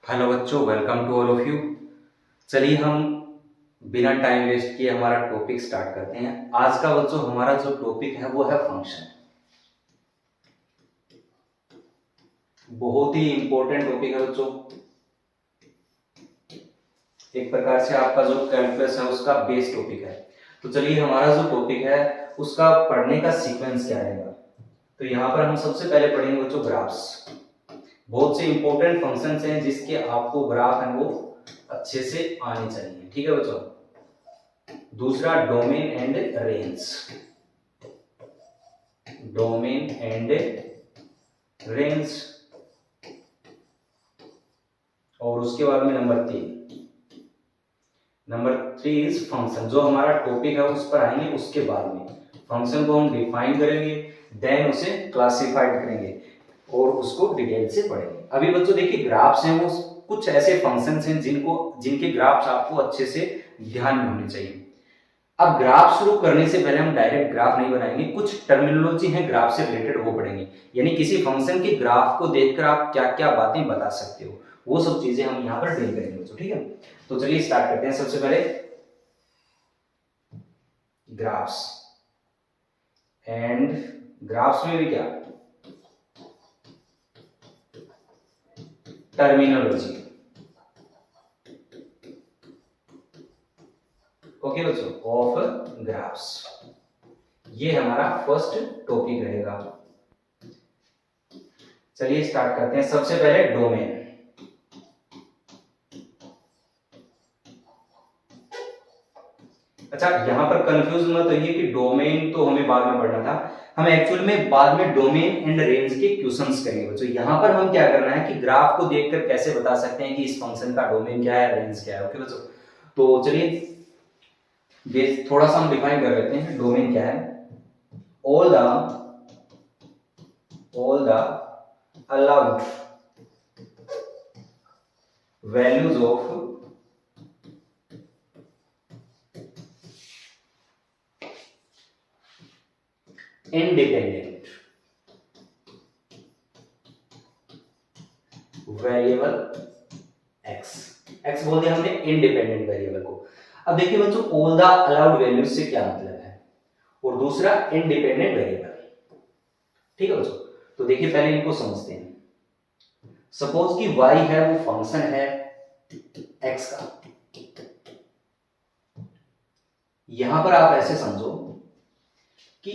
Hello बच्चों, welcome to all of you. चलिए हम बिना टाइम वेस्ट किए हमारा टॉपिक स्टार्ट करते हैं। आज का बच्चों हमारा जो टॉपिक है वो है फंक्शन। बहुत ही इंपॉर्टेंट टॉपिक है बच्चों। एक प्रकार से आपका जो कैलकुलस है उसका बेस टॉपिक है। तो चलिए हमारा जो टॉपिक है उसका पढ़ने का सीक्वेंस क्या रहेगा। तो यहाँ पर हम सबसे पहले पढ़ेंगे बच्चों ग्राफ्स। बहुत से इंपॉर्टेंट फंक्शंस हैं जिसके आपको ग्राफ है वो अच्छे से आने चाहिए। ठीक है बच्चों। दूसरा domain and range. Domain and range. और उसके बाद में नंबर थ्री इज फंक्शन। जो हमारा टॉपिक है उस पर आएंगे। उसके बाद में फंक्शन को हम डिफाइन करेंगे, देन उसे क्लासिफाइड करेंगे और उसको डिटेल से पढ़ेंगे। अभी बच्चों देखिए ग्राफ्स हैं वो कुछ ऐसे फंक्शंस हैं जिनके ग्राफ्स आपको अच्छे से ध्यान में होने चाहिए। अब ग्राफ शुरू करने से पहले हम डायरेक्ट ग्राफ नहीं बनाएंगे, कुछ टर्मिनोलॉजी है ग्राफ से रिलेटेड वो पढ़ेंगे। यानी किसी फंक्शन के ग्राफ को देखकर आप क्या क्या बातें बता सकते हो, वो सब चीजें हम यहाँ पर डील करेंगे बच्चों। ठीक है, तो चलिए स्टार्ट करते हैं। सबसे पहले ग्राफ्स। एंड ग्राफ्स में भी क्या टर्मिनोलॉजी। ओके बच्चों, ऑफ ग्राफ्स, ये हमारा फर्स्ट टॉपिक रहेगा। चलिए स्टार्ट करते हैं। सबसे पहले डोमेन। अच्छा, यहां पर कंफ्यूज मत होइए कि डोमेन तो हमें बाद में पढ़ना था। हम एक्चुअल में बाद में डोमेन एंड रेंज के क्वेश्चंस करेंगे बच्चों। यहां पर हम क्या करना है कि ग्राफ को देखकर कैसे बता सकते हैं कि इस फंक्शन का डोमेन क्या है, रेंज क्या है। ओके बच्चों, तो चलिए बेस थोड़ा सा हम डिफाइन कर लेते हैं। डोमेन क्या है? all the allowed values of independent variable x बोल दिया हमने इंडिपेंडेंट वेरिएबल को। अब देखिए बच्चों, ऑल द अलाउड वैल्यूज से क्या मतलब है, और दूसरा इंडिपेंडेंट वेरिएबल। ठीक है बच्चों, तो देखिए पहले इनको समझते हैं। सपोज कि y है वो फंक्शन है x का। यहां पर आप ऐसे समझो कि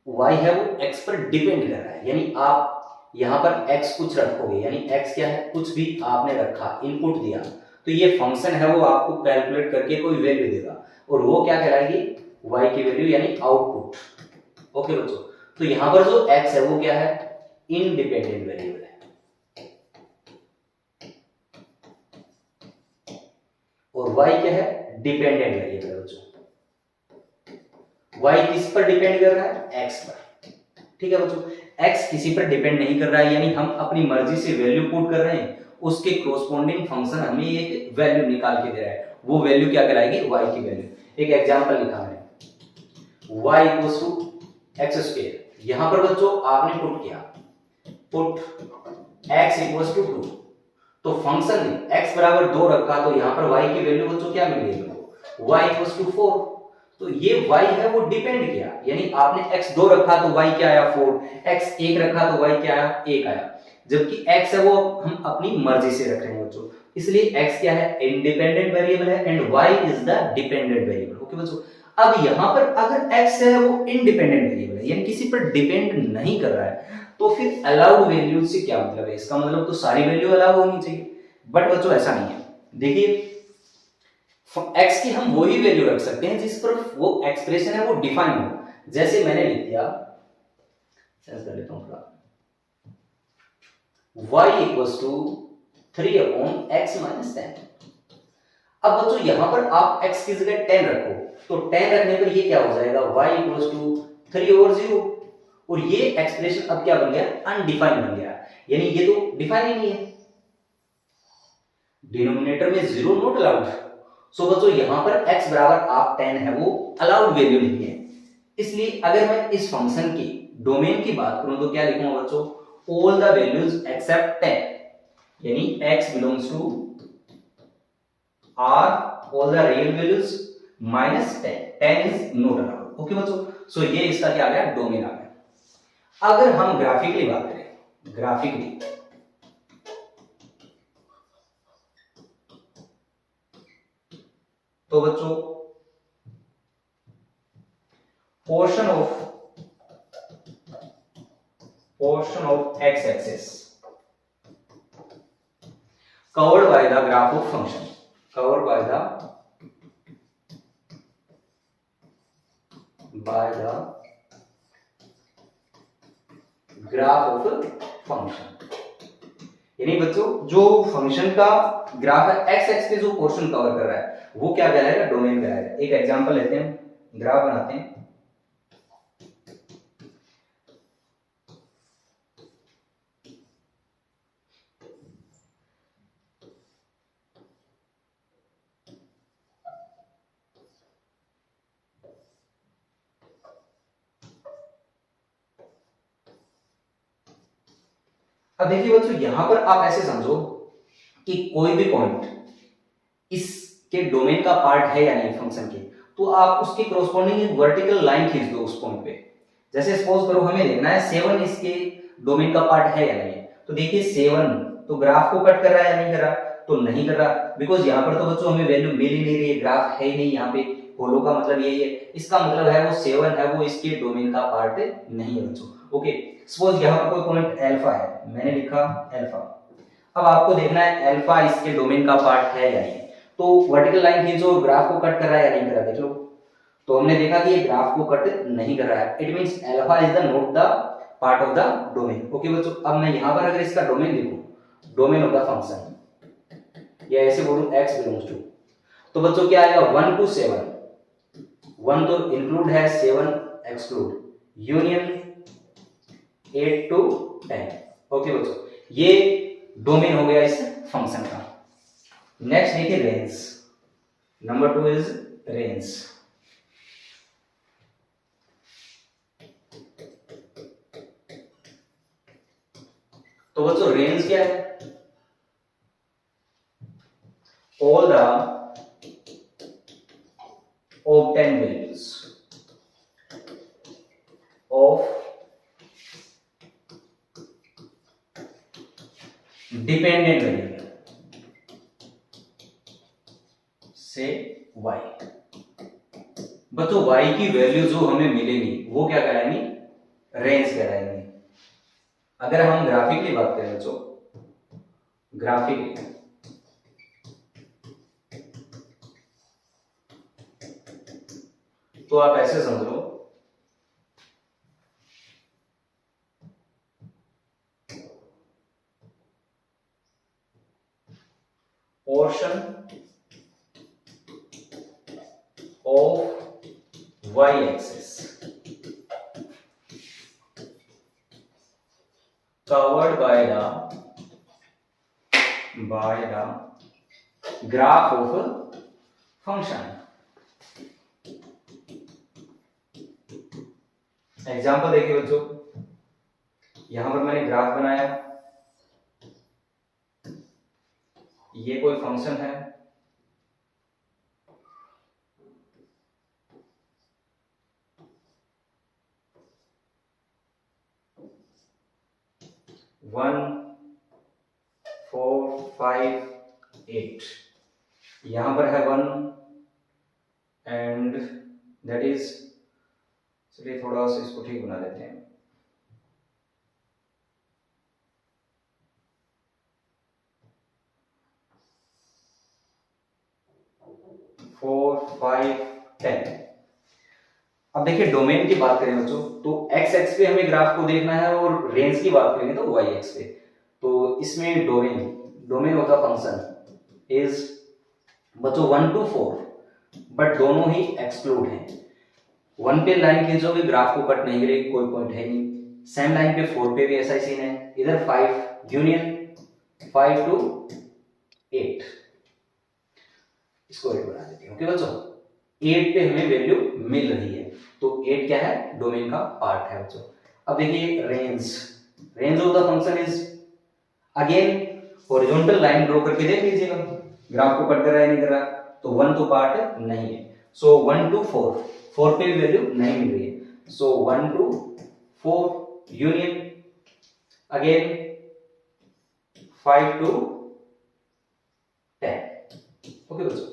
y है वो x पर डिपेंड कर रहा है। यानी आप यहां पर x कुछ रखोगे, यानी x क्या है, कुछ भी आपने रखा, इनपुट दिया, तो ये फंक्शन है वो आपको कैलकुलेट करके कोई वैल्यू देगा, और वो क्या कहलाएगी, y की वैल्यू यानी आउटपुट। ओके बच्चों, तो यहां पर जो x है वो क्या है, इंडिपेंडेंट वेरिएबल है, और y क्या है, डिपेंडेंट वेरिएबल है बच्चों। y किस पर डिपेंड कर रहा है, x पर। ठीक है बच्चों, x किसी पर डिपेंड नहीं कर रहा है, यानी हम अपनी मर्जी से वैल्यू पुट कर रहे हैं, उसके कोरस्पॉन्डिंग फंक्शन हमें एक वैल्यू निकाल के दे रहा है, वो वैल्यू क्या कहलाएगी, y की वैल्यू। एक एग्जांपल लिखा मैंने, y equals to x square. यहां पर बच्चों आपने पुट किया, पुट x इक्वल्स टू 2, तो फंक्शन ने x बराबर 2 रखा, तो यहां पर y की वैल्यू बच्चों क्या मिल गई, y इक्वल्स टू 4। तो ये y है वो डिपेंड किया, यानी आपने x 2 रखा तो y क्या आया 4, x 1 रखा तो y क्या आया 1 आया, जबकि x है वो हम अपनी मर्जी से रख रहे हैं बच्चों, इसलिए x क्या है, इंडिपेंडेंट वेरिएबल है, and y is the dependent variable. Okay बच्चों, अब यहां पर अगर x है वो इंडिपेंडेंट वेरिएबल है, यानी किसी पर डिपेंड नहीं कर रहा है, तो फिर अलाउड वैल्यूज से क्या मतलब है, इसका मतलब तो सारी वैल्यू अलाउ होनी चाहिए। बट बच्चों ऐसा नहीं है। देखिए x की हम वही वैल्यू रख सकते हैं जिस पर वो एक्सप्रेशन है वो डिफाइन हो। जैसे मैंने लिख दिया, सेंस कर लेता हूं थोड़ा, y equals to 3 upon x minus 10। अब बच्चों यहां पर आप x की जगह 10 रखो, तो 10 रखने पर ये क्या हो जाएगा, y इक्वल्स टू 3 ओवर 0, और ये एक्सप्रेशन अब क्या बन गया, अनडिफाइंड बन गया, यानी ये तो डिफाइन ही नहीं है। डिनोमिनेटर में 0 नॉट अलाउड। सो बच्चों यहां पर x बराबर आप 10 है वो अलाउड वैल्यू नहीं है, इसलिए अगर मैं इस फंक्शन की डोमेन की बात करूं तो क्या लिखूंगा बच्चों, ऑल द वैल्यूज एक्सेप्ट 10। यानी x belongs to r all the real values minus 10, 10 is not allowed. Okay बच्चों, सो ये इसका क्या आ गया, डोमेन आ गया। अगर हम ग्राफिकली बात करें, ग्राफिकली तो बच्चों portion of x axis covered by the graph of function, covered by the graph of function. यानी बच्चों जो फंक्शन का ग्राफ है, एक्स एक्स पे जो पोर्शन कवर कर रहा है वो क्या कहलाएगा, डोमेन कहलाएगा। एक एग्जांपल लेते हैं, ग्राफ बनाते हैं। अब देखिए बच्चों, यहां पर आप ऐसे समझो कि कोई भी पॉइंट इसके डोमेन का पार्ट है या नहीं फंक्शन के, तो आप उसके कोरोस्पोंडिंग एक वर्टिकल लाइन खींच दो उस पॉइंट पे। जैसे सपोज करो हमें देखना है 7 इसके डोमेन का पार्ट है या नहीं है, तो देखिए 7 तो ग्राफ को कट कर रहा है या नहीं कर रहा, तो नहीं कर रहा, बिकॉज यहाँ पर तो बच्चों हमें वैल्यू मिल ही नहीं रही है, ग्राफ है ही नहीं यहाँ पे। होलो का मतलब यही है, इसका मतलब है वो 7 है वो इसके डोमेन का पार्ट नहीं है बच्चों। ओके, सपोज यहाँ पर कोई पॉइंट अल्फा है, मैंने लिखा अल्फा। अब आपको देखना है अल्फा इसके डोमेन का पार्ट है या नहीं, तो वर्टिकल लाइन खींचो, ग्राफ को कट कर रहा है या नहीं कर रहा, देख लो। तो हमने देखा कि ये ग्राफ को कट नहीं कर रहा है, it means alpha is the not the part of the domain. Okay बच्चों, अब मैं यहां पर अगर इसका डोमेन लिखूं, डोमेन ऑफ द फंक्शन, या ऐसे बोलूं x बिलोंग्स टू, तो बच्चों क्या आएगा 1 to 7, 1 तो इंक्लूड है, 7 एक्सक्लूड, यूनियन 8 to 10। ओके बच्चों, ये डोमेन हो गया इस फंक्शन का। नेक्स्ट देखिए रेंज, नंबर 2 इज रेंज। तो बच्चों रेंज क्या है, all the obtained values of dependent variable से y। बच्चों y की वैल्यू जो हमें मिलेगी वो क्या कहलाएंगी, रेंज कहलाएंगी। अगर हम ग्राफिकली बात करें बच्चों, ग्राफिकली तो आप ऐसे समझ लो, portion of y axis covered by the graph of function। Example देखिए बच्चों, यहां पर मैंने ग्राफ बनाया, ये कोई फंक्शन है, वन 4 5 8, यहां पर है 1 एंड दैट इज, चलिए थोड़ा सा इसको ठीक बना देते हैं, 4 5 10। अब देखिए डोमेन की बात करें बच्चों, तो एक्स एक्स पे हमें ग्राफ को देखना है, और रेंज की बात करेंगे तो वाई एक्स पे। तो इसमें डोमेन होता फंक्शन इज बच्चों 1 to 4, बट दोनों ही एक्सक्लूड हैं। 1 पे लाइन खींचोगे ग्राफ को कट नहीं करेगी, कोई पॉइंट है नहीं। सेम लाइन पे 4 पे भी ऐसा ही सीन है, इधर 5 यूनियन 5 to 8, इसको 8 बना देते हैं। ओके बच्चों, 8 पे हमें वैल्यू मिल रही है, तो 8 क्या है, डोमेन का पार्ट है बच्चों। अब देखिए range of the function is again horizontal line draw करके देख लीजिएगा ग्राफ को कट कर रहा है नहीं कर रहा, तो 1 तो पार्ट नहीं है, सो 1 to 4, 4 पे भी वैल्यू नहीं मिल रही है, सो 1 to 4 union, again 5 to 10। Okay बच्चों,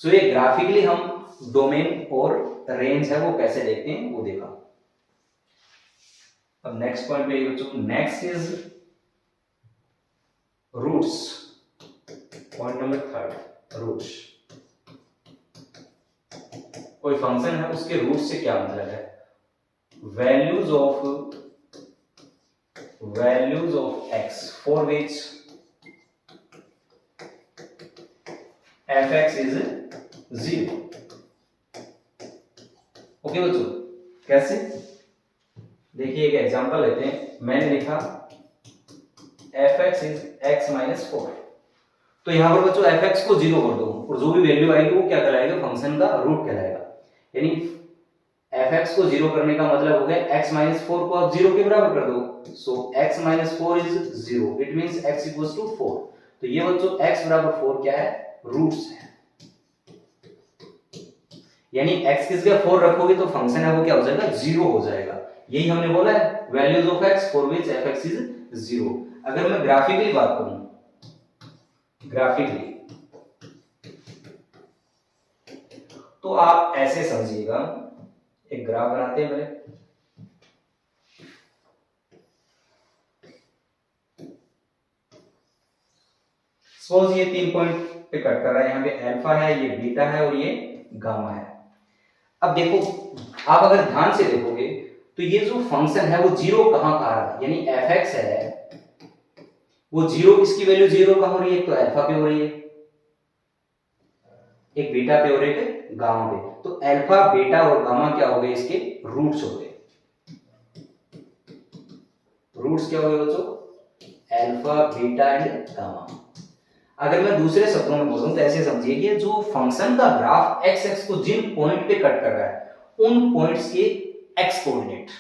सो ये ग्राफिकली हम डोमेन और रेंज है वो कैसे देखते हैं वो देखा। अब नेक्स्ट पॉइंट पे बच्चों, next is roots, point number 3, roots. कोई फंक्शन है उसके रूट से क्या मतलब है, values of x for which fx is 0। Okay बच्चों, कैसे देखिए एक एग्जांपल लेते हैं, मैंने लिखा fx इज x माइनस 4, तो यहां पर बच्चों fx को 0 कर दो और जो भी वैल्यू आएगी वो क्या कहलाएगा, फंक्शन का रूट कहलाएगा। यानी fx को 0 करने का मतलब हो गया x माइनस 4 को आप 0 के बराबर कर दो, so x minus 4 is 0, it means x equals to 4। तो ये बच्चों x बराबर 4 क्या है, रूट्स है। यानी x किस जगह 4 रखोगे तो फंक्शन है वो क्या हो जाएगा, 0 हो जाएगा। यही हमने बोला है, values of x for which fx is 0। अगर मैं ग्राफिकली बात करूं, ग्राफिकली तो आप ऐसे समझिएगा, एक ग्राफ बनाते हैं पहले, सपोज ये 3 पॉइंट पे कट कर रहा है, यहाँ पे अल्फा है, ये बीटा है और ये गामा है। अब देखो, आप अगर ध्यान से देखोगे तो ये जो फंक्शन है वो 0 कहां का आ रहा है, यानी fx है वो 0, इसकी वैल्यू 0 कहां हो रही है, एक तो अल्फा पे हो रही है, एक बीटा पे और एक गामा पे। तो अल्फा बीटा और गामा क्या हो गए, इसके रूट्स हो गए। रूट्स क्या हो गए बच्चों, अल्फा बीटा एंड गामा। अगर मैं दूसरे शब्दों में बोलूं तो ऐसे समझिए कि जो फंक्शन का ग्राफ एक्स एक्स को जिन पॉइंट पे कट कर रहा है उन पॉइंट्स के एक्स कोऑर्डिनेट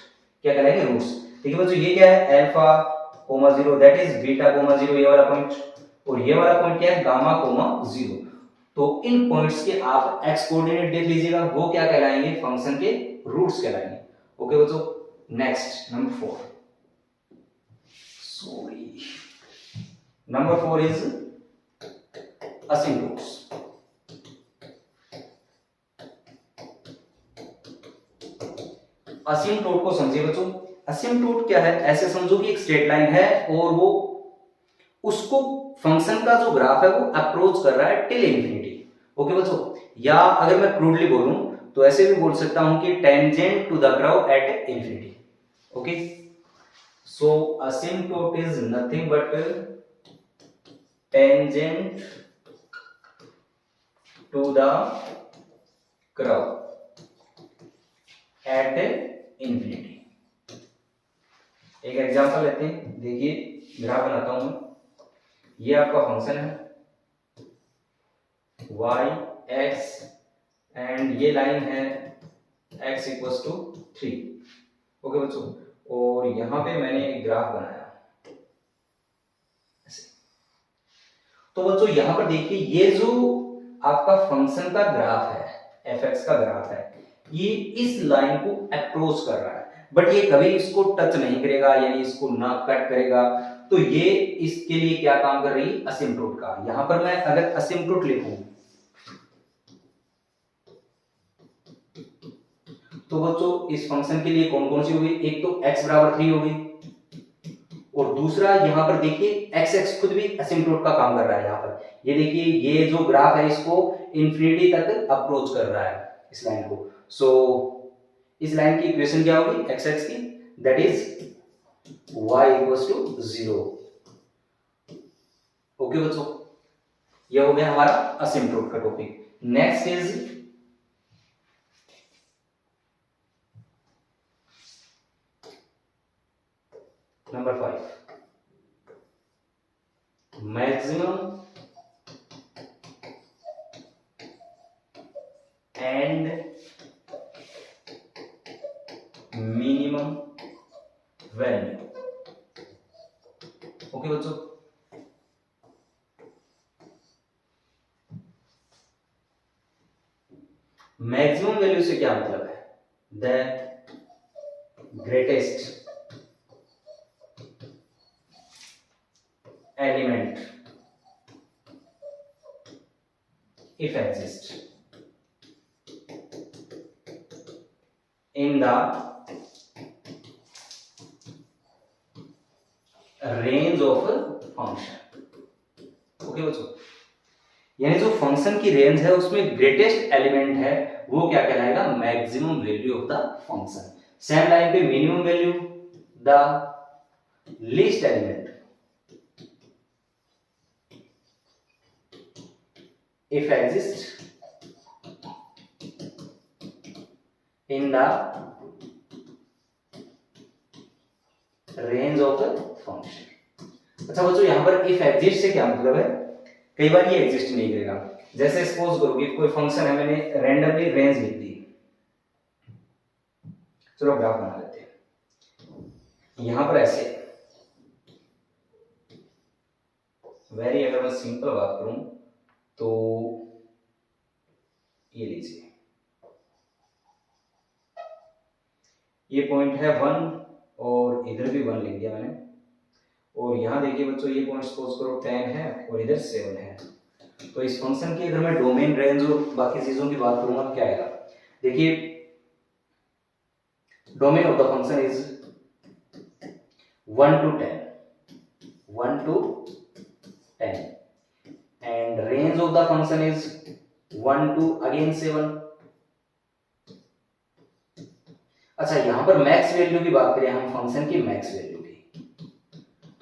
क्या कहलाएंगे, रूट्स। ठीक है बच्चों, ये क्या है, alpha comma 0 that is beta comma 0 ये वाला पॉइंट, और ये वाला पॉइंट क्या है, गामा कोमा 0। तो इन पॉइंट्स के आप एक्स कोऑर्डिनेट देख लीजिएगा, वो क्या कहलाएंगे, फंक्शन के रूट्स कहलाएंगे। ओके बच्चों, next number 4, sorry number 4 is asymptotes। असिम्प्टोट को समझिए बच्चों, असिम्प्टोट क्या है, ऐसे समझो कि एक स्ट्रेट लाइन है और वो उसको फंक्शन का जो ग्राफ है वो अप्रोच कर रहा है टिल इंफिनिटी। ओके बच्चों, या अगर मैं क्रूडली बोलूं तो ऐसे भी बोल सकता हूं कि tangent to the curve at infinity. Okay, so asymptote is nothing but tangent to the curve at infinity। एक एग्जांपल लेते हैं, देखिए ग्राफ बनाता हूं मैं, ये आपका फंक्शन है y x एंड ये लाइन है x इक्वल्स टू 3। ओके बच्चों, और यहां पे मैंने एक ग्राफ बनाया ऐसे। तो बच्चों यहां पर देखिए ये जो आपका फंक्शन का ग्राफ है, fx का ग्राफ है, ये इस लाइन को अप्रोच कर रहा है, बट ये कभी इसको टच नहीं करेगा, यानी इसको ना कट करेगा। तो ये इसके लिए क्या काम कर रही है, असिम्प्टोट का। यहां पर मैं अगर असिम्प्टोट लिखूं तो बच्चों इस फंक्शन के लिए कौन कौन सी होगी, एक तो x बराबर 3 होगी, और दूसरा यहां पर देखिए एक्स एक्स खुद भी असिम्प्टोट का काम कर रहा है। यहां पर ये देखिए ये जो ग्राफ है इसको इंफिनिटी तक अप्रोच कर रहा है इस लाइन को। सो इस लाइन की इक्वेशन क्या होगी एक्स एक्स की, that is y equals to 0। Okay बच्चों, ये हो गया हमारा असिम्प्टोट का topic. Next is number 5, maximum and minimum value. Okay बच्चों, मैक्सिमम वैल्यू से क्या मतलब है? That greatest element if exist in the range of a function. Okay बच्चों, यानी जो फंक्शन की रेंज है उसमें ग्रेटेस्ट एलिमेंट है वो क्या कहलाएगा? Maximum value of the function. Same line पे minimum value the least element if exist in the range of the function। अच्छा बच्चों, यहां पर if exist से क्या मतलब है? कई बार ये एग्जिस्ट नहीं करेगा। जैसे सपोज करो कि कोई फंक्शन है, मैंने रैंडमली रेंज लिख दी। चलो ग्राफ बना लेते हैं। यहां पर ऐसे वेरी, अगर मैं सिंपल बात करूं तो ये लीजिए, ये पॉइंट है 1 और इधर भी 1 लिख दिया मैंने। और यहां देखिए बच्चों, ये पॉइंट सपोज करो 10 है और इधर 7 है। तो इस फंक्शन की अगर मैं डोमेन, रेंज और बाकी चीजों की बात करूंगा तो क्या आएगा? देखिए, domain of the function is 1 to 10 and range of the function is 1 to again 7। अच्छा, यहां पर मैक्स वैल्यू की बात करें हम, फंक्शन की मैक्स वैल्यू की,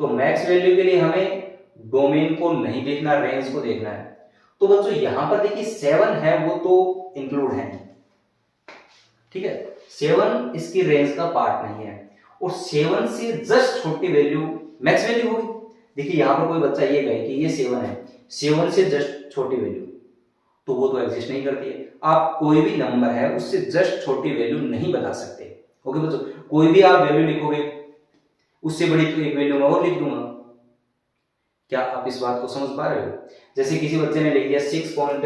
तो मैक्स वैल्यू के लिए हमें डोमेन को नहीं देखना, रेंज को देखना है। तो बच्चों यहां पर देखिए 7 है वो तो इंक्लूड है, ठीक है, 7 इसकी रेंज का पार्ट नहीं है। और 7 से जस्ट छोटी वैल्यू मैक्स वैल्यू होगी। देखिए यहां पर कोई बच्चा ये कहे कि ये 7 है, 7 से जस्ट छोटी वैल्यू, तो वो तो एग्जिस्ट नहीं करती है। आप कोई भी नंबर है उससे जस्ट छोटी वैल्यू नहीं बता सकते। ओके बच्चों, कोई भी आप वैल्यू लिखोगे उससे बड़ी तो एक वैल्यू मैं और लिख दूंगा। क्या आप इस बात को समझ पा रहे हो? जैसे किसी बच्चे ने लिख दिया 6 पॉइंट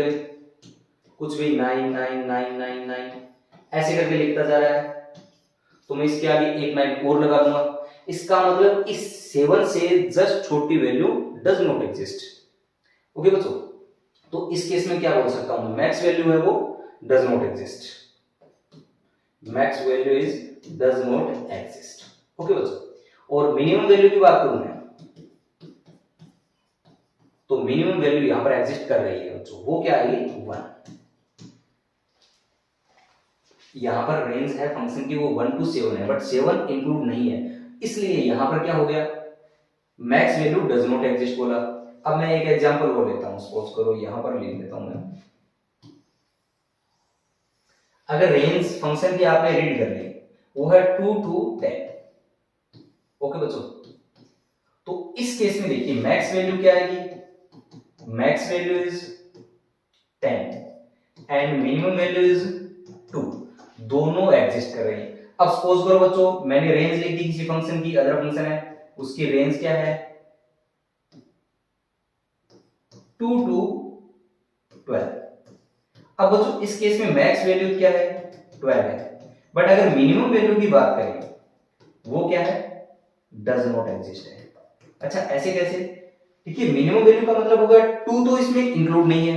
कुछ भी 99999 ऐसे करके लिखता जा रहा है, तो मैं इसके आगे एक 9 और लगा दूंगा। इसका मतलब इस 7 से जस्ट छोटी value does not exist. Okay बच्चों, तो इस केस में क्या बोल सकता हूं? मैक्स वैल्यू है वो does not exist, max value is does not exist. Okay बच्चों, और मिनिमम वैल्यू की बात करूं मैं, तो मिनिमम वैल्यू यहां पर एग्जिस्ट कर रही है बच्चों, वो क्या आएगी? 1। यहां पर रेंज है फंक्शन की वो 1 to 7 है, बट 7 इंक्लूड नहीं है, इसलिए यहां पर क्या हो गया? Max value does not exist बोला। अब मैं एक एग्जांपल और लेता हूं, सपोज करो यहां पर लिख देता हूं मैं, अगर रेंज फंक्शन की आपने रीड कर ली वो है 2 to 10। ओके बच्चों, तो इस केस में देखिए मैक्स वैल्यू क्या आएगी? Max value is 10 and minimum value is 2, दोनों एग्जिस्ट कर रहे हैं। अब सपोज करो बच्चों मैंने रेंज लिख दी किसी फंक्शन की, अदर फंक्शन है, उसकी रेंज क्या है? 2 to 12। अब बच्चों इस केस में मैक्स वैल्यू क्या है? 12 है, बट अगर मिनिमम वैल्यू की बात करें वो क्या है? डज नॉट एग्जिस्ट है। अच्छा ऐसे कैसे? देखिए मिनिमम वैल्यू का मतलब होगा 2 तो इसमें इंक्लूड नहीं है,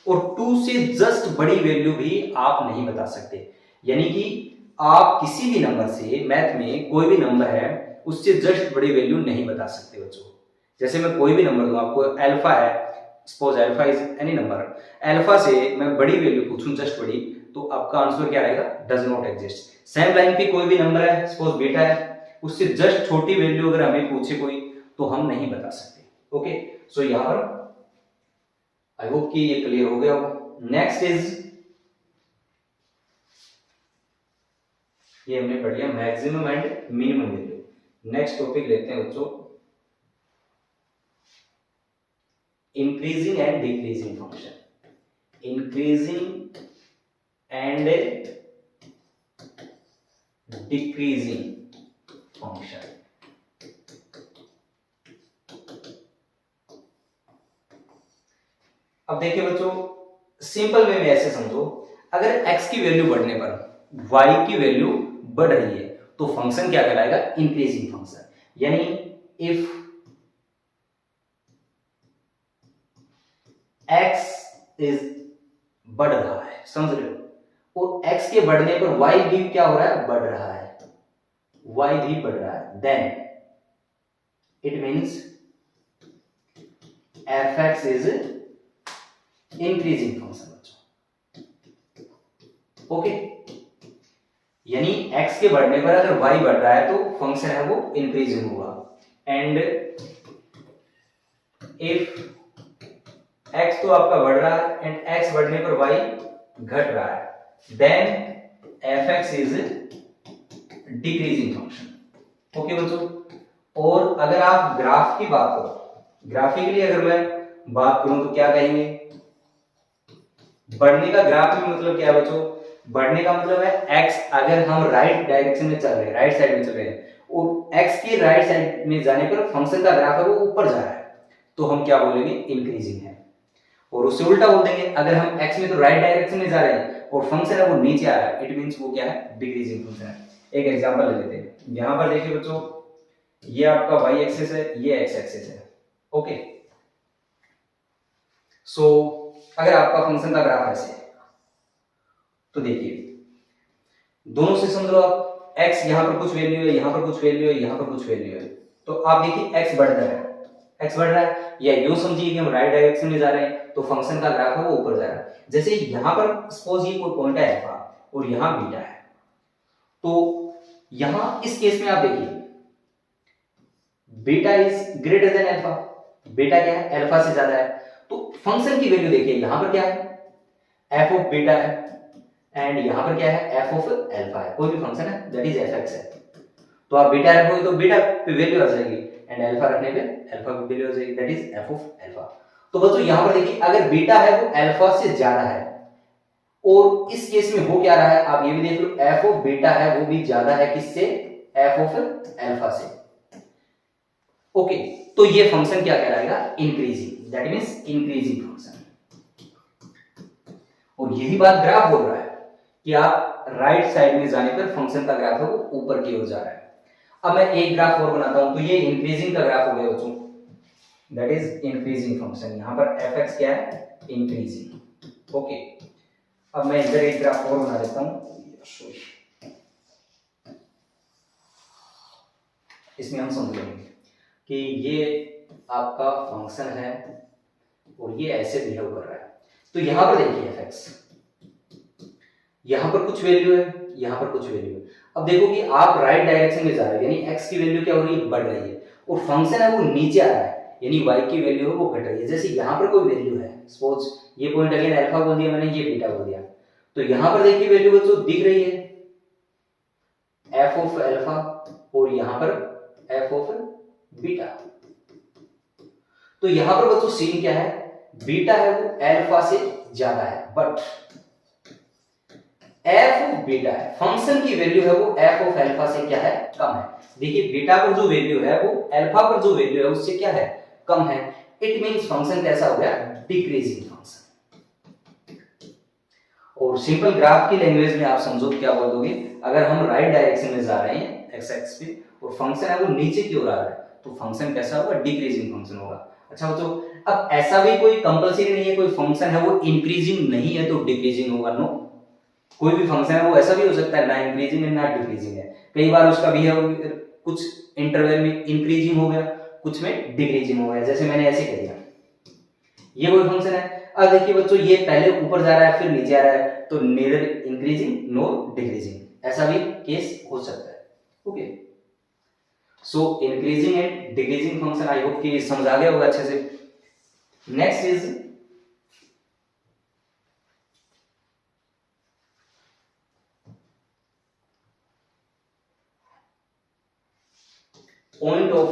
और 2 से जस्ट बड़ी वैल्यू भी आप नहीं बता सकते। यानी कि आप किसी भी नंबर से, मैथ में कोई भी नंबर है उससे जस्ट बड़ी वैल्यू नहीं बता सकते बच्चों। जैसे मैं कोई भी नंबर दूं आपको, अल्फा है, suppose alpha is any number, alpha से मैं बड़ी वैल्यू पूछूं जस्ट बड़ी, तो आपका आंसर क्या रहेगा? Does not exist. Same line पे कोई भी नंबर है, सपोज बीटा है, उससे जस्ट छोटी वैल्यू अगर हमें पूछे कोई तो हम नहीं बता सकते। ओके, सो यहां पर आई होप कि ये क्लियर हो गया होगा। नेक्स्ट इज, ये हमने पढ़ लिया maximum and minimum value. Next topic लेते हैं बच्चों, increasing and decreasing function. Increasing and decreasing function. अब देखिए बच्चों, सिंपल वे में ऐसे समझो, अगर x की वैल्यू बढ़ने पर y की वैल्यू बढ़ रही है तो फंक्शन क्या कहलाएगा, इंक्रीजिंग फंक्शन। यानी इफ x इज बढ़ रहा है, समझ रहे हो, और x के बढ़ने पर y भी क्या हो रहा है, बढ़ रहा है, y भी बढ़ रहा है, then it means fx is increasing function बच्चों। ओके, यानी x के बढ़ने पर अगर y बढ़ रहा है तो फंक्शन है वो इंक्रीजिंग होगा, एंड इफ x तो आपका बढ़ रहा है एंड x बढ़ने पर y घट रहा है, then fx is decreasing function. Okay बच्चों, और अगर आप ग्राफ की बात करो, ग्राफिकली अगर मैं बात करूं तो क्या कहेंगे, बढ़ने का ग्राफ में मतलब क्या है बच्चों, बढ़ने का मतलब है x अगर हम राइट डायरेक्शन में चल रहे हैं, राइट साइड में चल रहे हैं, और x के राइट साइड में जाने पर फंक्शन का ग्राफ है वो ऊपर जा रहा है, तो हम क्या बोलेंगे, इंक्रीजिंग है। और उससे उल्टा बोल देंगे, अगर हम x में तो राइट डायरेक्शन में जा रहे हैं और फंक्शन है वो नीचे आ रहा है, इट मींस वो क्या है, डिक्रीजिंग फंक्शन है। एक एग्जांपल ले लेते हैं, यहां पर देखिए बच्चों, ये आपका y एक्सिस है, ये x एक्सिस है। ओके, सो अगर आपका फंक्शन का ग्राफ ऐसे है तो देखिए दोनों से समझ लो आप, x यहां पर कुछ वैल्यू है, यहां पर कुछ वैल्यू है, यहां पर कुछ वैल्यू है, तो आप देखिए x बढ़ रहा है, x बढ़ रहा है, या यूं समझिए कि हम राइट डायरेक्शन में जा रहे हैं तो फंक्शन का ग्राफ है वो ऊपर जा रहा है। जैसे यहां पर सपोज ये कोई पॉइंट है अल्फा और यहां बीटा है, तो यहां इस केस में आप देखिए beta is greater than alpha, beta क्या है, अल्फा से ज्यादा है, तो फंक्शन की वैल्यू देखिए यहां पर क्या है, f ऑफ बीटा है, एंड यहां पर क्या है, f ऑफ अल्फा है, कोई भी फंक्शन है दैट इज fx है, तो आप बीटा रखोगे तो बीटा पे वैल्यू आ जाएगी, एंड अल्फा रखने पे अल्फा पे वैल्यू आ जाएगी, that is f of alpha. तो बच्चों यहां पर देखिए अगर बीटा है वो अल्फा से ज्यादा है, और इस केस में हो क्या रहा है, आप ये भी देख लो, f ऑफ बीटा है वो भी ज्यादा है किससे, f ऑफ अल्फा से। ओके, तो ये फंक्शन क्या कहलाएगा, increasing, that means increasing function. और यही बात ग्राफ बोल रहा है कि आप राइट साइड में जाने पर फंक्शन का ग्राफ है वो ऊपर की ओर जा रहा है। अब मैं एक ग्राफ और बनाता हूं, तो ये इंक्रीजिंग का ग्राफ हो गया बच्चों, दैट इज इंक्रीजिंग फंक्शन, यहां पर fx क्या है, इंक्रीजिंग। ओके, अब मैं इधर एक ग्राफ और बना देता हूं, इसमें हम समझ लेंगे कि ये आपका फंक्शन है और ये ऐसे बिहेव कर रहा है। तो यहां पर देखिए fx, यहां पर कुछ वैल्यू है, यहां पर कुछ वैल्यू है। अब देखो कि आप राइट डायरेक्शन में जा रहे हैं, यानी x की वैल्यू क्या हो रही है, बढ़ रही है, और फंक्शन है वो नीचे आ रहा है, यानी y की वैल्यू है वो घट रही है। जैसे यहां पर कोई वैल्यू है, सपोज ये पॉइंट अगेन अल्फा बोल दिया मैंने, ये बीटा बोल दिया, तो यहां पर देखिए वैल्यू बच्चों दिख रही है f ऑफ अल्फा, और यहां पर f ऑफ बीटा। तो यहां पर बच्चों सीन क्या है, बीटा है वो अल्फा से ज्यादा है, बट f ऑफ बीटा है, फंक्शन की वैल्यू है वो f ऑफ अल्फा से क्या है, कम है। देखिए बीटा पर जो वैल्यू है वो अल्फा पर जो वैल्यू है उससे क्या है, कम है, इट मींस फंक्शन कैसा हो गया, डिक्रीजिंग फंक्शन। और सिंपल ग्राफ की लैंग्वेज में आप समझो क्या बोल दोगे, अगर हम राइट डायरेक्शन में जा रहे हैं एक्स एक्सिस पे और फंक्शन है वो नीचे की ओर आ रहा है, तो फंक्शन कैसा होगा, डिक्रीजिंग फंक्शन होगा। अच्छा बच्चों, अब ऐसा भी कोई कंपलसरी नहीं है, कोई फंक्शन है वो इंक्रीजिंग नहीं है तो डिक्रीजिंग होगा, नो, कोई भी फंक्शन है वो ऐसा भी हो सकता है ना इंक्रीजिंग है ना डिक्रीजिंग है। कई बार उसका बिहेवियर कुछ इंटरवल में इंक्रीजिंग हो गया, कुछ में डिक्रीजिंग हो गया, जैसे मैंने ऐसे कर दिया, ये कोई फंक्शन है। अब देखिए बच्चों ये पहले ऊपर जा रहा है फिर नीचे आ रहा है, तो नेदर इंक्रीजिंग नॉर डिक्रीजिंग, ऐसा भी केस हो सकता है। Okay, so increasing and decreasing function, I hope कि समझ आ गया होगा अच्छे से। Next is point of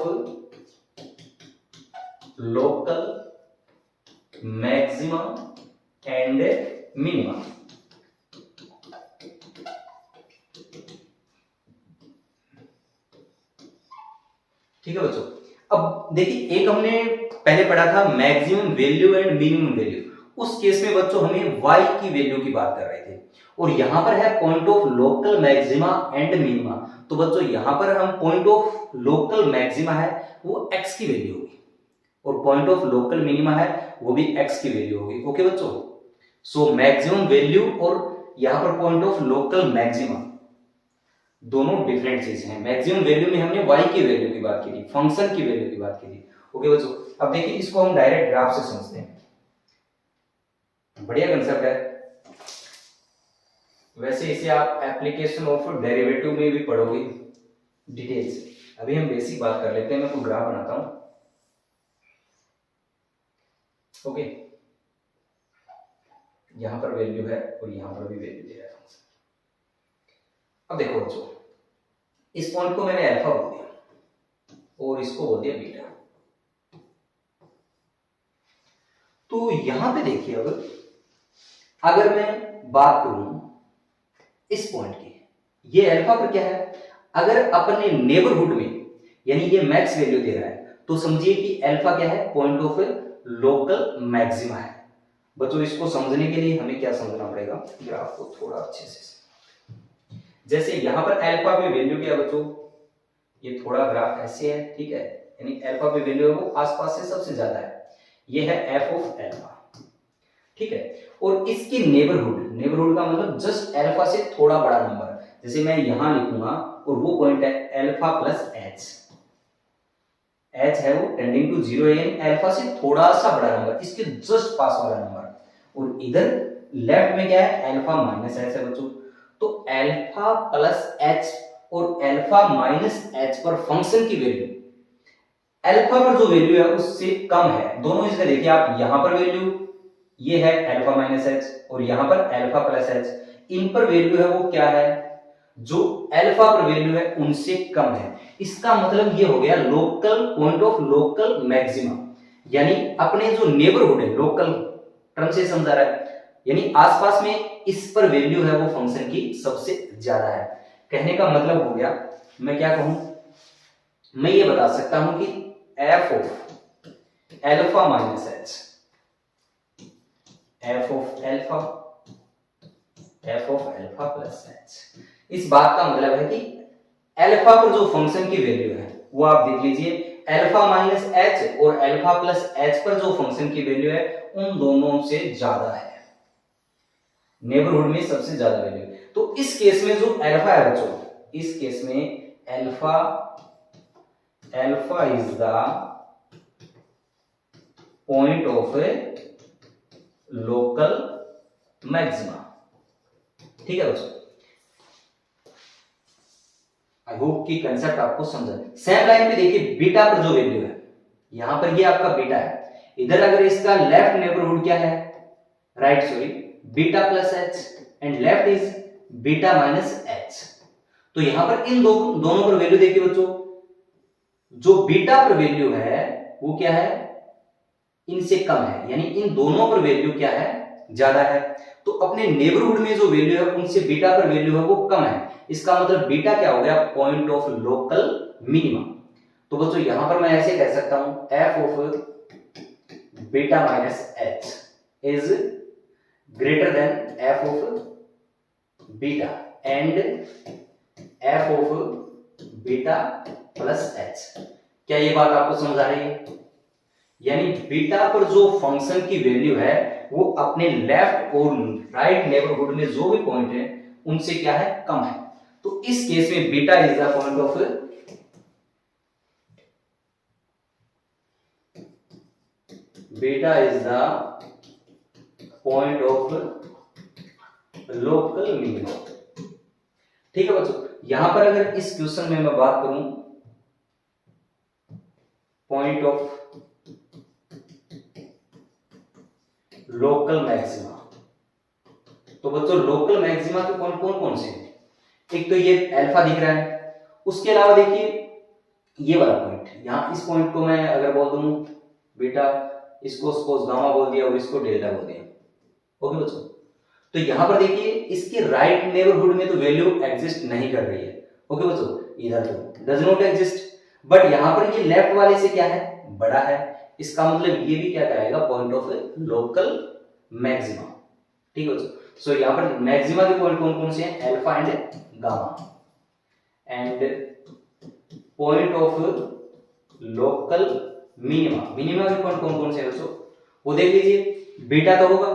local maxima and minima। ठीक है बच्चों, अब देखिए एक हमने पहले पढ़ा था maximum value and minimum value, उस केस में बच्चों हमें y की वैल्यू की बात कर रहे थे, और यहां पर है point of local maxima and minima. तो बच्चों यहां पर हम पॉइंट ऑफ लोकल मैक्सिमा है वो x की वैल्यू होगी, और पॉइंट ऑफ लोकल मिनिमा है वो भी x की वैल्यू होगी। ओके बच्चों, सो मैक्सिमम वैल्यू और यहां पर पॉइंट ऑफ लोकल मैक्सिमा दोनों डिफरेंट चीज हैं। मैक्सिमम वैल्यू में हमने y की वैल्यू की बात की थी, फंक्शन की वैल्यू की बात की थी। ओके बच्चों, अब देखिए इसको हम डायरेक्ट ग्राफ से समझते हैं, बढ़िया कंसेप्ट है। वैसे इसे आप एप्लीकेशन ऑफ डेरिवेटिव में भी पढ़ोगे डिटेल से, अभी हम बेसिक बात कर लेते हैं। मैं कोई ग्राफ बनाता हूं। ओके, यहां पर वैल्यू है और यहां पर भी वैल्यू दे रहा है फंक्शन। अब देखो बच्चों, इस पॉइंट को मैंने अल्फा बोल दिया और इसको बोल दिया बीटा। तो यहां पे देखिए, अब अगर मैं बात करूं इस पॉइंट की, ये अल्फा पर क्या है, अगर अपने नेबरहुड में, यानी ये मैक्स वैल्यू दे रहा है, तो समझिए कि अल्फा क्या है, पॉइंट ऑफ लोकल मैक्सिमा है। बच्चों इसको समझने के लिए हमें क्या समझना पड़ेगा, ग्राफ को थोड़ा अच्छे से। जैसे यहां पर अल्फा पे वैल्यू क्या बच्चों, ये थोड़ा ग्राफ ऐसे है, ठीक है, यानी अल्फा पे वैल्यू है वो आसपास से सबसे ज्यादा है, ये है एफ ऑफ अल्फा, ठीक है। और इसकी नेबरहुड, नेबरहुड का मतलब जस्ट अल्फा से थोड़ा बड़ा नंबर, जैसे मैं यहां लिखूंगा और वो पॉइंट है अल्फा प्लस एच, एच है वो टेंडिंग टू 0, यानी अल्फा से थोड़ा सा बड़ा नंबर, इसके जस्ट पास वाला नंबर। और इधर लेफ्ट में क्या है, अल्फा माइनस एच है बच्चों। तो अल्फा प्लस एच और अल्फा माइनस एच पर फंक्शन की वैल्यू, अल्फा पर जो वैल्यू है उससे कम है। दोनों इसका देखिए आप, यहां पर वैल्यू ये है अल्फा माइनस एच और यहां पर अल्फा प्लस एच, इन पर वैल्यू है वो क्या है, जो अल्फा पर वैल्यू है उनसे कम है। इसका मतलब ये हो गया local point of local maxima, यानी अपने जो नेबरहुड है, लोकल टर्म से समझा रहा है, यानी आसपास में इस पर वैल्यू है वो फंक्शन की सबसे ज्यादा है। कहने का मतलब हो गया, मैं क्या कहूं, मैं ये बता सकता हूं कि F of alpha minus H, F of alpha, F of alpha plus H, इस बात का मतलब है कि अल्फा पर जो फंक्शन की वैल्यू है वो आप देख लीजिए, अल्फा माइनस एच और अल्फा प्लस एच पर जो फंक्शन की वैल्यू है उन दोनों से ज्यादा है, नेबरहुड में सबसे ज्यादा वैल्यू। तो इस केस में जो अल्फा है बच्चों, इस केस में alpha, alpha is the point of local maxima, ठीक है बच्चों। आई होप कि कंसेप्ट आपको समझा। सेम लाइन पे देखिए बीटा पर जो वैल्यू है, यहां पर ये आपका बीटा है, इधर अगर इसका लेफ्ट नेबरहुड क्या है, right sorry, beta plus H and left is beta minus H. तो यहां पर इन दोनों पर वैल्यू देखिए बच्चों, जो बीटा पर वैल्यू है वो क्या है, इनसे कम है, यानी इन दोनों पर वैल्यू क्या है, ज्यादा है। तो अपने नेबरहुड में जो वैल्यू है उनसे बीटा पर वैल्यू है वो कम है, इसका मतलब बीटा क्या हो गया, पॉइंट ऑफ लोकल मिनिमम। तो बच्चों यहां पर मैं ऐसे कह सकता हूं, F of beta minus H is greater than F of beta and F of beta plus H. क्या ये बात आपको समझ आ रही है, यानी बीटा पर जो फंक्शन की वैल्यू है वो अपने लेफ्ट और राइट नेबरहुड में जो भी पॉइंट है उनसे क्या है, कम है। तो इस केस में beta is the point of, beta is the point of local minimum, ठीक है बच्चों। यहां पर अगर इस क्वेश्चन में मैं बात करूं पॉइंट ऑफ लोकल मैक्सिमा, तो बच्चों लोकल मैक्सिमा के कौन से हैं, एक तो ये अल्फा दिख रहा है, उसके अलावा देखिए ये वाला पॉइंट, यहां इस पॉइंट को मैं अगर बोल दूं बीटा, इसको सपोज गामा बोल दिया और इसको डेल्टा बोल दिया, ओके बच्चों। तो यहां पर देखिए इसके राइट नेबरहुड में तो वैल्यू एग्जिस्ट नहीं कर रही है, ओके बच्चों, इधर तो डज नॉट एग्जिस्ट, बट यहां पर ये लेफ्ट वाले से क्या है, बड़ा है, इसका मतलब ये भी क्या कहेगा, पॉइंट ऑफ लोकल मैक्सिमा। ठीक है बच्चों, सो यहाँ पर मैक्सिमा के पॉइंट कौन कौन से हैं, alpha and gamma, and point of local minima, minima के पॉइंट कौन कौन से हैं बच्चों, वो देख लीजिए। बीटा तो होगा,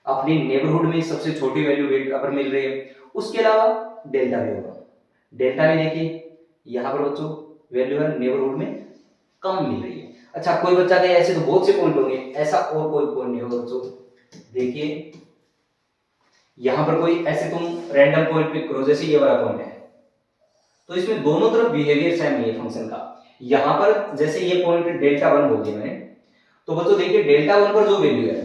अपनी नेबरहुड में सबसे छोटी वैल्यू बीटा पर मिल रही है, उसके अलावा डेल्टा भी होगा। डेल्टा में देखिए यहाँ पर बच्चों वैल्यू है नेबरहुड में कम मिल रही है। अच्छा, कोई बच्चा कहे ऐसे तो बहुत से पॉइंट होंगे, ऐसा और कोई पॉइंट नहीं होगा बच्चों। देखिए यहां पर कोई ऐसे तुम रैंडम पॉइंट पिक करो, जैसे ये वाला पॉइंट है, तो इसमें दोनों तरफ बिहेवियर सेम नहीं है फंक्शन का। यहां पर जैसे ये पॉइंट डेल्टा 1 बोल दिया मैंने, तो बच्चों देखिए डेल्टा 1 पर जो वैल्यू है,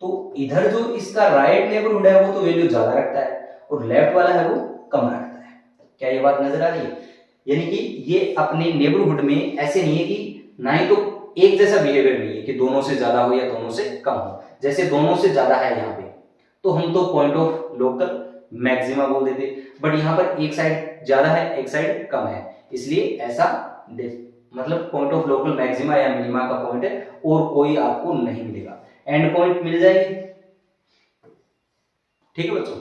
तो इधर जो इसका राइट नेबरहुड है वो तो वैल्यू ज्यादा रखता है, और लेफ्ट वाला है वो कम रखता है। क्या ये बात नजर आ रही है? यानी कि ये अपने नेबरहुड में ऐसे नहीं है कि ना ही तो एक जैसा बिहेवियर नहीं है कि दोनों से ज्यादा हो या दोनों से कम हो। जैसे दोनों से ज्यादा है यहाँ पे, तो हम तो पॉइंट ऑफ लोकल मैक्सिमा बोल देते, बट यहाँ पर एक साइड ज्यादा है एक साइड कम है, इसलिए ऐसा मतलब पॉइंट ऑफ लोकल मैक्सिमा या मिनिमा का पॉइंट है, और कोई आपको नहीं मिलेगा। एंड पॉइंट मिल जाएगी। ठीक है बच्चों,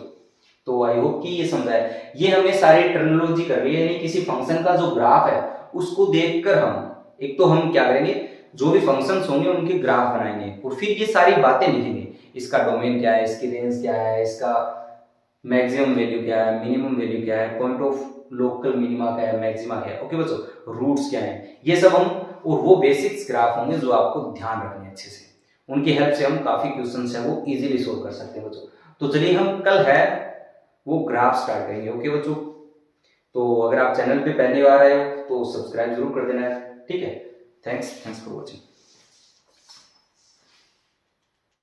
तो आई होप कि ये समझा है। ये हमें सारी टर्मिनोलॉजी कर रही है, यानी किसी फंक्शन का जो ग्राफ है उसको देखकर हम एक तो हम क्या करेंगे, जो भी फंक्शंस होंगे उनके ग्राफ बनाएंगे, और फिर ये सारी बातें लिखेंगे, इसका डोमेन क्या है, इसकी रेंज क्या है, इसका मैक्सिमम वैल्यू क्या है, मिनिमम वैल्यू क्या है, पॉइंट ऑफ लोकल मिनिमा क्या है, मैक्सिमा क्या है, ओके बच्चों, रूट्स क्या है, ये सब हम, और वो बेसिक्स ग्राफ होंगे जो आपको ध्यान रखने अच्छे से, उनकी हेल्प से हम काफी क्वेश्चंस है वो इजीली सोल्व कर सकते हैं बच्चों। तो चलिए हम कल है वो ग्राफ स्टार्ट करेंगे, ओके बच्चों। तो अगर आप चैनल पे पहली बार आए हो तो सब्सक्राइब जरूर कर देना है, ठीक है। Thanks for watching.